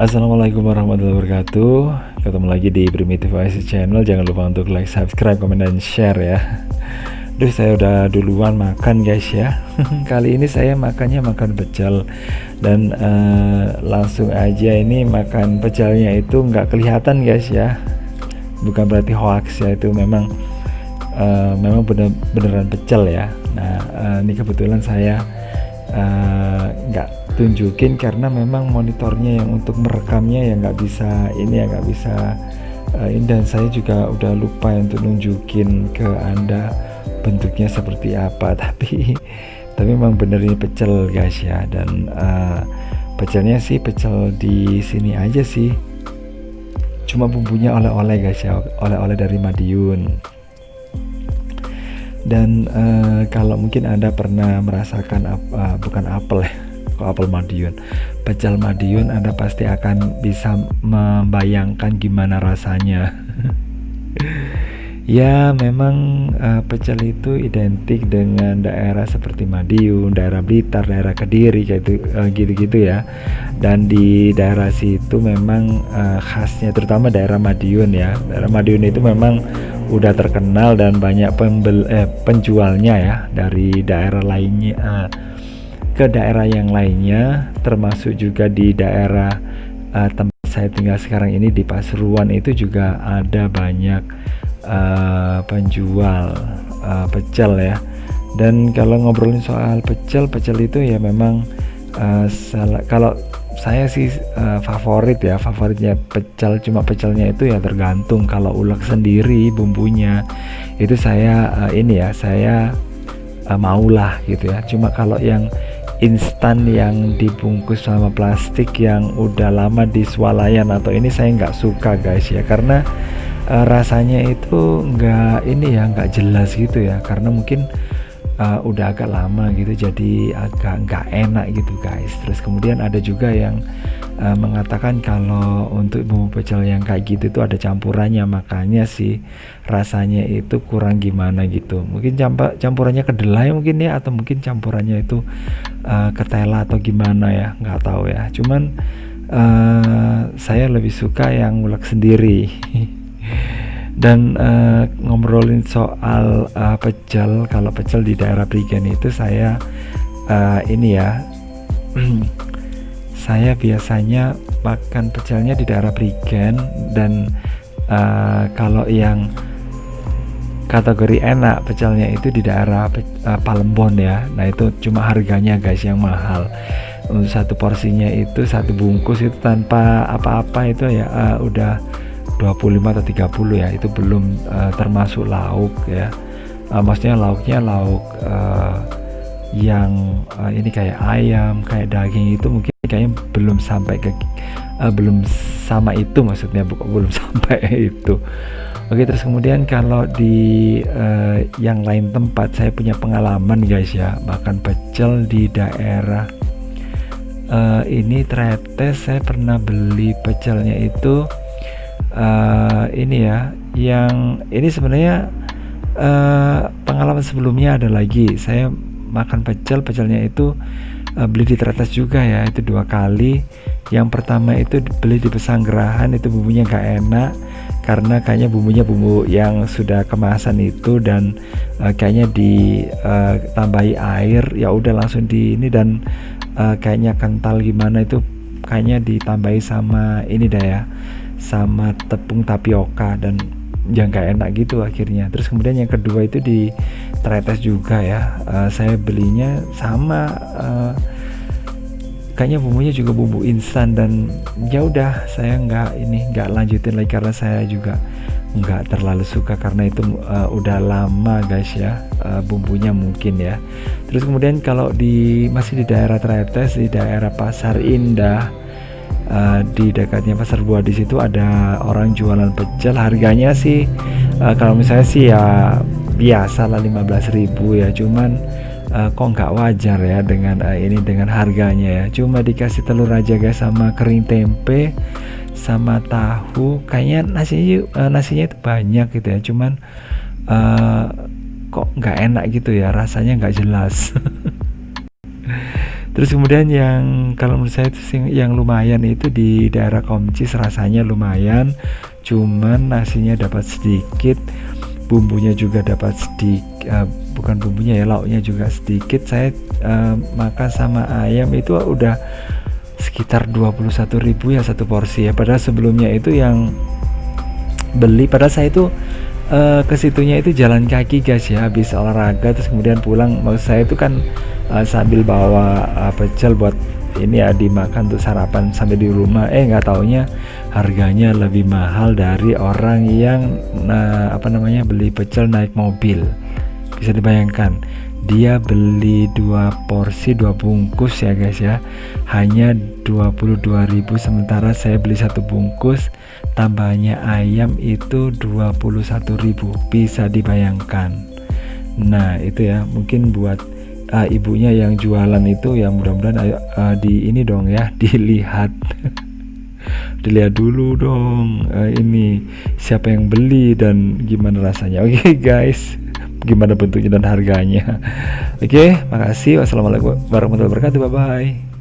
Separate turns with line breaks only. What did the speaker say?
Assalamualaikum warahmatullahi wabarakatuh. Ketemu lagi di Primitive IC Channel. Jangan lupa untuk like, subscribe, komen, dan share ya. Duh, saya udah duluan makan guys ya. Kali ini saya makannya makan pecel. Dan langsung aja ini makan pecelnya itu nggak kelihatan guys ya. Bukan berarti hoax ya, itu memang beneran pecel ya. Nah, ini kebetulan saya nggak tunjukin karena memang monitornya yang untuk merekamnya ya nggak bisa ini ya, nggak bisa ini, dan saya juga udah lupa untuk nunjukin ke anda bentuknya seperti apa. tapi memang bener ini pecel guys ya. Dan pecelnya sih pecel di sini aja sih, cuma bumbunya oleh-oleh guys ya, oleh-oleh dari Madiun. Dan kalau mungkin anda pernah merasakan bukan apel ya, kok apel Madiun, pecel Madiun, anda pasti akan bisa membayangkan gimana rasanya. Ya memang pecel itu identik dengan daerah seperti Madiun, daerah Blitar, daerah Kediri kayak gitu-gitu ya. Dan di daerah situ memang khasnya terutama daerah Madiun ya. Daerah Madiun itu memang udah terkenal dan banyak penjualnya ya, dari daerah lainnya ke daerah yang lainnya, termasuk juga di daerah tempat saya tinggal sekarang ini di Pasuruan itu juga ada banyak penjual pecel ya. Dan kalau ngobrolin soal pecel itu ya memang kalau saya sih favoritnya pecel, cuma pecelnya itu ya tergantung. Kalau ulek sendiri bumbunya itu saya saya maulah gitu ya. Cuma kalau yang instan yang dibungkus sama plastik yang udah lama di swalayan atau ini saya nggak suka guys ya, karena rasanya itu nggak jelas gitu ya, karena mungkin udah agak lama gitu, jadi agak nggak enak gitu guys. Terus kemudian ada juga yang mengatakan kalau untuk bumbu pecel yang kayak gitu itu ada campurannya, makanya sih rasanya itu kurang gimana gitu. Mungkin campurannya kedelai mungkin ya, atau mungkin campurannya itu ketela atau gimana ya, nggak tahu ya. Cuman saya lebih suka yang ngulek sendiri. Dan ngobrolin soal pecel, kalau pecel di daerah Prigen itu saya saya biasanya makan pecelnya di daerah Prigen. Dan kalau yang kategori enak pecelnya itu di daerah Palembon ya. Nah itu cuma harganya guys yang mahal. Untuk satu porsinya itu, satu bungkus itu tanpa apa-apa itu ya udah 25 atau 30 ya, itu belum termasuk lauk ya. Maksudnya lauknya lauk yang ini kayak ayam, kayak daging, itu mungkin kayaknya belum sampai ke belum sama itu, maksudnya belum sampai itu. Oke, terus kemudian kalau di yang lain tempat saya punya pengalaman guys ya, makan pecel di daerah ini Tretes. Saya pernah beli pecelnya itu ini ya, yang ini sebenarnya pengalaman sebelumnya ada lagi. Saya makan pecelnya itu beli di Tretes juga ya, itu 2 kali. Yang pertama itu beli di Pesanggerahan, itu bumbunya nggak enak karena kayaknya bumbunya bumbu yang sudah kemasan itu, dan kayaknya ditambahi air, ya udah langsung di ini, dan kayaknya kental gimana itu, kayaknya ditambahi sama ini dah ya, sama tepung tapioka, dan yang gak enak gitu akhirnya. Terus kemudian yang kedua itu di Tretes juga ya, saya belinya sama kayaknya bumbunya juga bumbu instan, dan ya udah saya nggak lanjutin lagi karena saya juga nggak terlalu suka karena itu udah lama guys ya, bumbunya mungkin ya. Terus kemudian kalau masih di daerah Tretes, di daerah Pasar Indah, di dekatnya Pasar Buah, di situ ada orang jualan pecel. Harganya sih kalau misalnya sih ya biasa lah 15.000 ya, cuman kok nggak wajar ya dengan dengan harganya ya. Cuma dikasih telur aja guys, sama kering tempe, sama tahu. Kayaknya nasinya itu banyak gitu ya, cuman kok nggak enak gitu ya, rasanya nggak jelas. Terus kemudian yang kalau menurut saya itu yang lumayan itu di daerah Komcis, rasanya lumayan, cuman nasinya dapat sedikit, bumbunya juga dapat sedikit, bukan bumbunya ya, lauknya juga sedikit. Saya makan sama ayam itu udah sekitar 21.000 ya satu porsi ya, padahal sebelumnya itu yang beli, padahal saya itu ke situnya itu jalan kaki guys ya, habis olahraga terus kemudian pulang. Maksud saya itu kan sambil bawa pecel buat ini ya dimakan untuk sarapan sampai di rumah, nggak taunya harganya lebih mahal dari orang yang beli pecel naik mobil. Bisa dibayangkan, dia beli 2 bungkus ya guys ya, hanya 22.000, sementara saya beli 1 bungkus tambahnya ayam itu 21.000. Bisa dibayangkan. Nah itu ya, mungkin buat ibunya yang jualan itu ya, mudah-mudahan di ini dong ya, dilihat dilihat dulu dong ini siapa yang beli dan gimana rasanya. Oke guys, gimana bentuknya dan harganya. Oke, makasih. Wassalamualaikum warahmatullahi wabarakatuh. Bye bye.